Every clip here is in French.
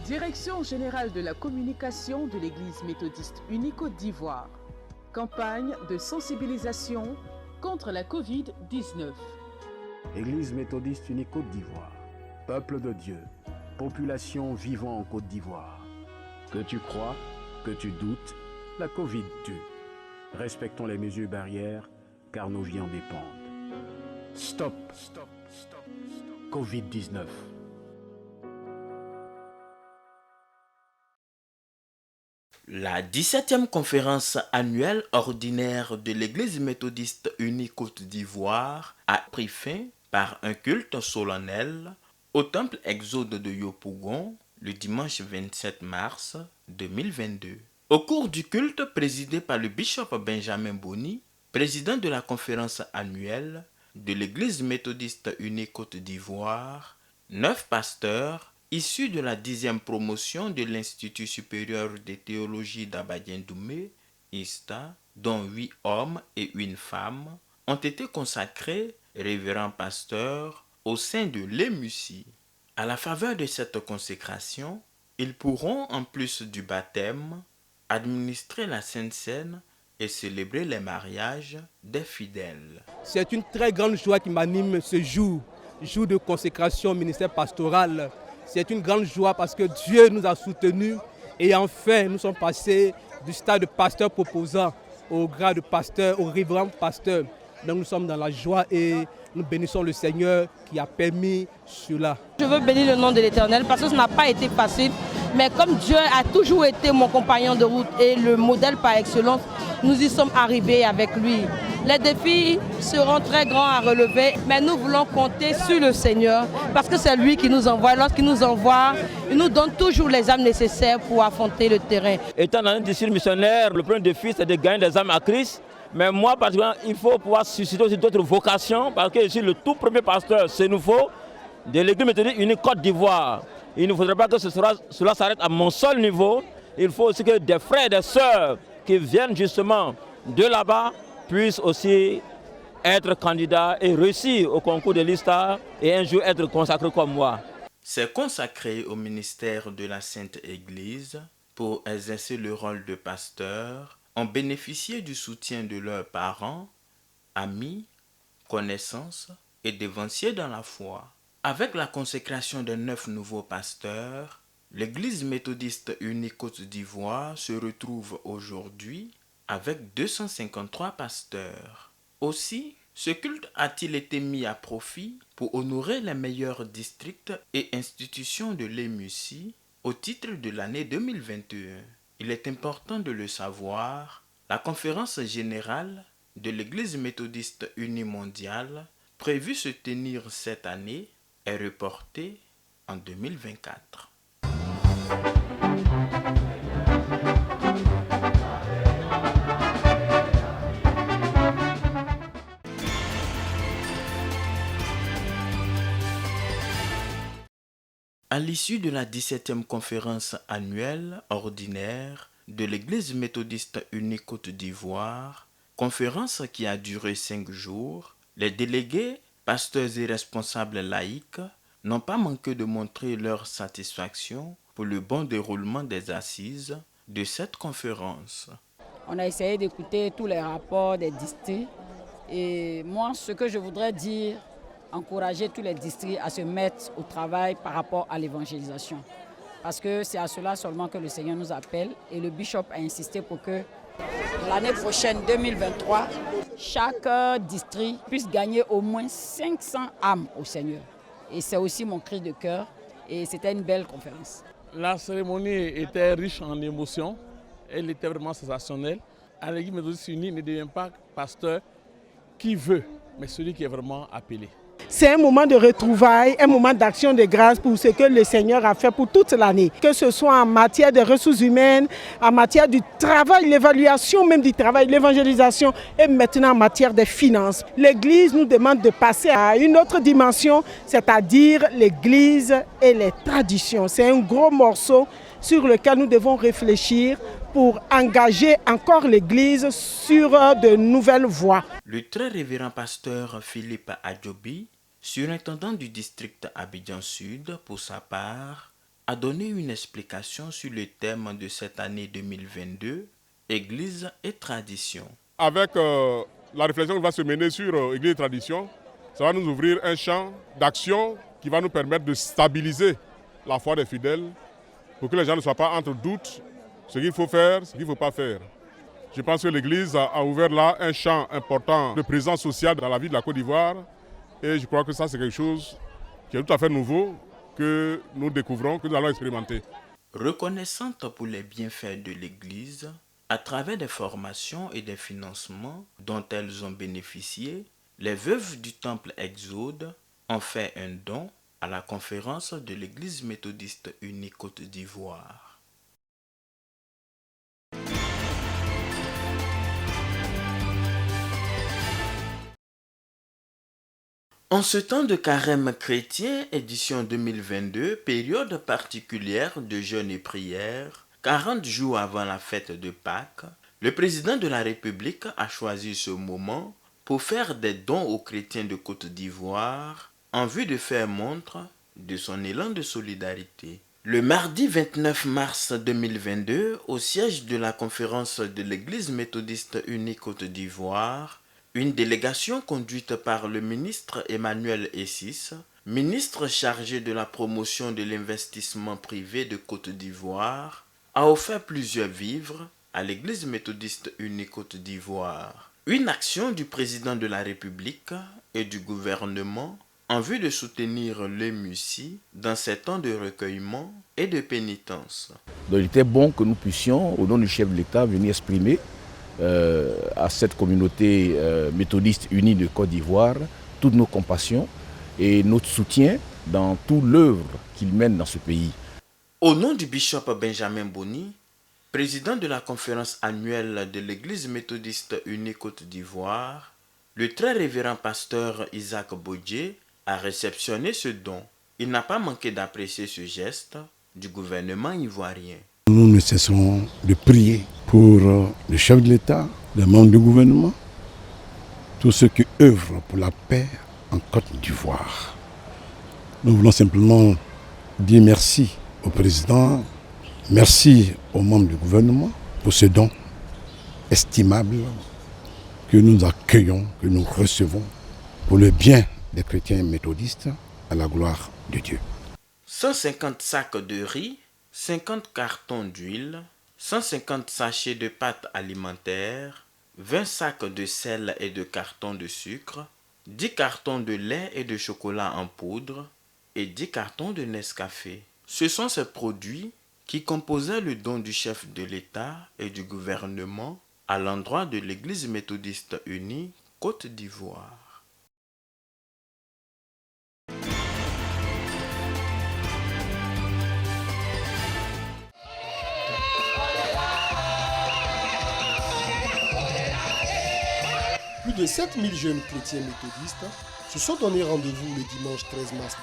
Direction générale de la communication de l'Église méthodiste unie Côte d'Ivoire. Campagne de sensibilisation contre la Covid-19. Église méthodiste unie Côte d'Ivoire. Peuple de Dieu, population vivant en Côte d'Ivoire. Que tu crois, que tu doutes, la Covid tue. Respectons les mesures barrières, car nos vies en dépendent. Stop, stop, stop, stop. Covid-19. La 17e conférence annuelle ordinaire de l'Église méthodiste unie Côte d'Ivoire a pris fin par un culte solennel au temple Exode de Yopougon le dimanche 27 mars 2022. Au cours du culte présidé par le bishop Benjamin Boni, président de la conférence annuelle de l'Église méthodiste unie Côte d'Ivoire, 9 pasteurs issus de la 10e promotion de l'Institut supérieur de théologie d'Abadien-Doumé, ISTA, dont 8 hommes et 1 femme, ont été consacrés révérends pasteurs au sein de l'EMUCI. À la faveur de cette consécration, ils pourront, en plus du baptême, administrer la Sainte Seine et célébrer les mariages des fidèles. C'est une très grande joie qui m'anime ce jour de consécration au ministère pastoral. C'est une grande joie parce que Dieu nous a soutenus et enfin nous sommes passés du stade de pasteur proposant au grade de pasteur, au révérend pasteur. Donc nous sommes dans la joie et nous bénissons le Seigneur qui a permis cela. Je veux bénir le nom de l'Éternel parce que ce n'a pas été facile. Mais comme Dieu a toujours été mon compagnon de route et le modèle par excellence, nous y sommes arrivés avec lui. Les défis seront très grands à relever, mais nous voulons compter sur le Seigneur parce que c'est lui qui nous envoie. Lorsqu'il nous envoie, il nous donne toujours les âmes nécessaires pour affronter le terrain. Étant dans un district missionnaire, le premier défi c'est de gagner des âmes à Christ. Mais moi, particulièrement, il faut pouvoir susciter aussi d'autres vocations parce que je suis le tout premier pasteur, c'est nouveau, de l'Église méthodiste unie Côte d'Ivoire. Il ne faudrait pas que cela s'arrête à mon seul niveau. Il faut aussi que des frères et des sœurs qui viennent justement de là-bas puissent aussi être candidats et réussir au concours de l'ISTA et un jour être consacrés comme moi. C'est consacré au ministère de la Sainte Église pour exercer le rôle de pasteur, ont bénéficié du soutien de leurs parents, amis, connaissances et dévanciers dans la foi. Avec la consécration de 9 nouveaux pasteurs, l'Église méthodiste unie Côte d'Ivoire se retrouve aujourd'hui avec 253 pasteurs. Aussi, ce culte a-t-il été mis à profit pour honorer les meilleurs districts et institutions de l'EMUCI au titre de l'année 2021. Il est important de le savoir, la conférence générale de l'Église méthodiste unie mondiale, prévue se tenir cette année, est reportée en 2024. À l'issue de la 17e conférence annuelle ordinaire de l'Église méthodiste unie Côte d'Ivoire, conférence qui a duré 5 jours, les délégués, pasteurs et responsables laïcs n'ont pas manqué de montrer leur satisfaction pour le bon déroulement des assises de cette conférence. On a essayé d'écouter tous les rapports des districts et moi, ce que je voudrais dire, encourager tous les districts à se mettre au travail par rapport à l'évangélisation. Parce que c'est à cela seulement que le Seigneur nous appelle et le bishop a insisté pour que l'année prochaine, 2023, chaque district puisse gagner au moins 500 âmes au Seigneur. Et c'est aussi mon cri de cœur et c'était une belle conférence. La cérémonie était riche en émotions, elle était vraiment sensationnelle. À l'Église méthodiste unie ne devient pas pasteur qui veut, mais celui qui est vraiment appelé. C'est un moment de retrouvailles, un moment d'action de grâce pour ce que le Seigneur a fait pour toute l'année. Que ce soit en matière de ressources humaines, en matière du travail, l'évaluation même du travail, l'évangélisation et maintenant en matière des finances. L'Église nous demande de passer à une autre dimension, c'est-à-dire l'Église et les traditions. C'est un gros morceau sur lequel nous devons réfléchir pour engager encore l'Église sur de nouvelles voies. Le très révérend pasteur Philippe Adjobi, surintendant du district Abidjan Sud, pour sa part, a donné une explication sur le thème de cette année 2022, Église et tradition. Avec la réflexion qui va se mener sur Église et tradition, ça va nous ouvrir un champ d'action qui va nous permettre de stabiliser la foi des fidèles pour que les gens ne soient pas entre doutes ce qu'il faut faire, ce qu'il ne faut pas faire. Je pense que l'Église a ouvert là un champ important de présence sociale dans la vie de la Côte d'Ivoire et je crois que ça c'est quelque chose qui est tout à fait nouveau que nous découvrons, que nous allons expérimenter. Reconnaissante pour les bienfaits de l'Église, à travers des formations et des financements dont elles ont bénéficié, les veuves du Temple Exode ont fait un don à la conférence de l'Église méthodiste unie Côte d'Ivoire. En ce temps de carême chrétien, édition 2022, période particulière de jeûne et prière, 40 jours avant la fête de Pâques, le président de la République a choisi ce moment pour faire des dons aux chrétiens de Côte d'Ivoire en vue de faire montre de son élan de solidarité. Le mardi 29 mars 2022, au siège de la conférence de l'Église méthodiste unie Côte d'Ivoire, une délégation conduite par le ministre Emmanuel Essis, ministre chargé de la promotion de l'investissement privé de Côte d'Ivoire, a offert plusieurs vivres à l'Église méthodiste unie Côte d'Ivoire. Une action du président de la République et du gouvernement en vue de soutenir les MUSI dans ces temps de recueillement et de pénitence. Donc il était bon que nous puissions, au nom du chef de l'État, venir exprimer à cette communauté méthodiste unie de Côte d'Ivoire toutes nos compassions et notre soutien dans toute l'œuvre qu'il mène dans ce pays. Au nom du bishop Benjamin Boni, président de la conférence annuelle de l'Église méthodiste unie Côte d'Ivoire, le très révérend pasteur Isaac Bodje a réceptionné ce don. Il n'a pas manqué d'apprécier ce geste du gouvernement ivoirien. Nous ne cessons de prier pour le chef de l'État, les membres du gouvernement, tous ceux qui œuvrent pour la paix en Côte d'Ivoire. Nous voulons simplement dire merci au président, merci aux membres du gouvernement pour ce don estimable que nous accueillons, que nous recevons pour le bien des chrétiens méthodistes à la gloire de Dieu. 150 sacs de riz, 50 cartons d'huile, 150 sachets de pâtes alimentaires, 20 sacs de sel et de cartons de sucre, 10 cartons de lait et de chocolat en poudre et 10 cartons de Nescafé. Ce sont ces produits qui composaient le don du chef de l'État et du gouvernement à l'endroit de l'Église méthodiste unie Côte d'Ivoire. Plus de 7000 jeunes chrétiens méthodistes se sont donné rendez-vous le dimanche 13 mars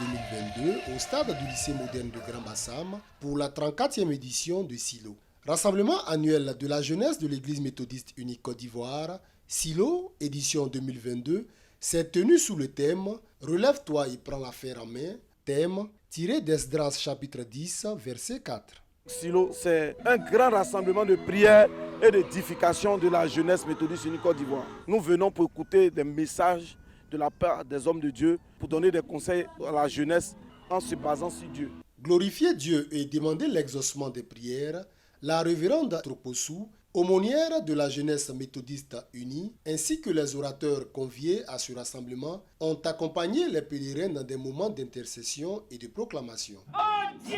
2022 au stade du lycée moderne de Grand Bassam pour la 34e édition de Silo. Rassemblement annuel de la jeunesse de l'Église méthodiste unie Côte d'Ivoire, Silo, édition 2022, s'est tenu sous le thème « Relève-toi et prends l'affaire en main », thème tiré d'Esdras chapitre 10, verset 4. Silo, c'est un grand rassemblement de prière et d'édification de la jeunesse méthodiste unie Côte d'Ivoire. Nous venons pour écouter des messages de la part des hommes de Dieu, pour donner des conseils à la jeunesse en se basant sur Dieu. Glorifier Dieu et demander l'exaucement des prières, la révérende Troposou, aumônière de la jeunesse méthodiste unie, ainsi que les orateurs conviés à ce rassemblement, ont accompagné les pèlerins dans des moments d'intercession et de proclamation. Oh Dieu,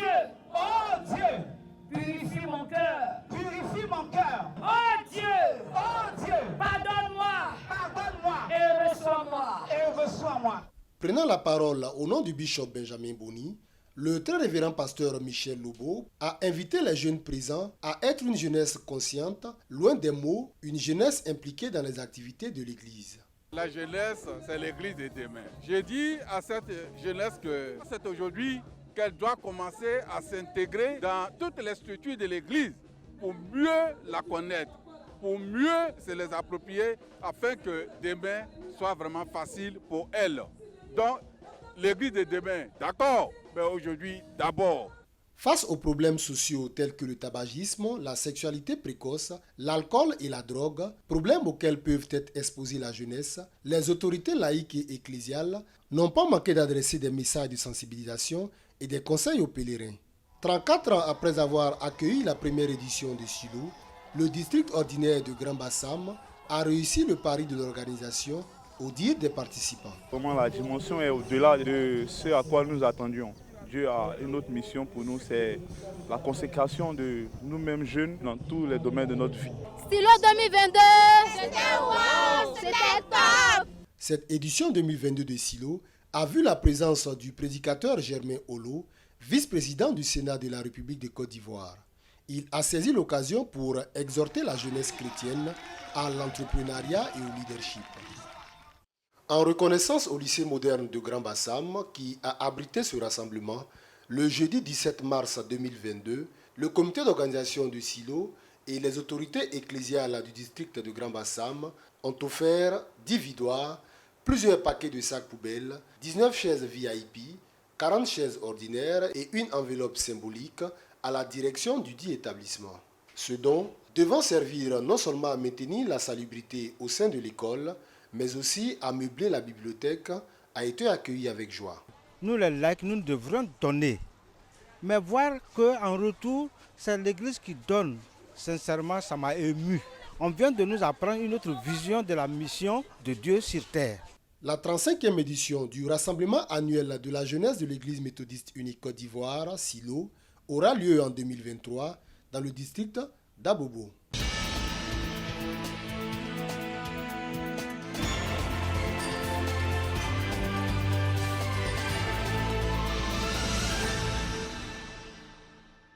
purifie mon cœur, oh Dieu, pardonne-moi, et reçois-moi. Prenant la parole au nom du bishop Benjamin Boni, le très révérend pasteur Michel Lobo a invité les jeunes présents à être une jeunesse consciente, loin des mots, une jeunesse impliquée dans les activités de l'Église. La jeunesse, c'est l'Église de demain. J'ai dit à cette jeunesse que c'est aujourd'hui qu'elle doit commencer à s'intégrer dans toutes les structures de l'Église pour mieux la connaître, pour mieux se les approprier afin que demain soit vraiment facile pour elle. Donc, l'Église de demain, d'accord, mais aujourd'hui, d'abord, Face aux problèmes sociaux tels que le tabagisme, la sexualité précoce, l'alcool et la drogue, problèmes auxquels peuvent être exposés la jeunesse, les autorités laïques et ecclésiales n'ont pas manqué d'adresser des messages de sensibilisation et des conseils aux pèlerins. 34 ans après avoir accueilli la première édition de Silo, le district ordinaire de Grand Bassam a réussi le pari de l'organisation au dire des participants. Vraiment, la dimension est au-delà de ce à quoi nous attendions. Dieu a une autre mission pour nous, c'est la consécration de nous-mêmes jeunes dans tous les domaines de notre vie. Silo 2022, c'était wow, c'était top. Cette édition 2022 de Silo a vu la présence du prédicateur Germain Olo, vice-président du Sénat de la République de Côte d'Ivoire. Il a saisi l'occasion pour exhorter la jeunesse chrétienne à l'entrepreneuriat et au leadership. En reconnaissance au lycée moderne de Grand Bassam, qui a abrité ce rassemblement, le jeudi 17 mars 2022, le comité d'organisation du Silo et les autorités ecclésiales du district de Grand Bassam ont offert 10 vidoirs, plusieurs paquets de sacs poubelles, 19 chaises VIP, 40 chaises ordinaires et une enveloppe symbolique à la direction du dit établissement. Ce don devant servir non seulement à maintenir la salubrité au sein de l'école, mais aussi à meubler la bibliothèque, a été accueilli avec joie. Nous les laïcs, nous devrions donner, mais voir qu'en retour, c'est l'Église qui donne. Sincèrement, ça m'a ému. On vient de nous apprendre une autre vision de la mission de Dieu sur terre. La 35e édition du rassemblement annuel de la jeunesse de l'Église méthodiste unique Côte d'Ivoire, Silo, aura lieu en 2023 dans le district d'Abobo.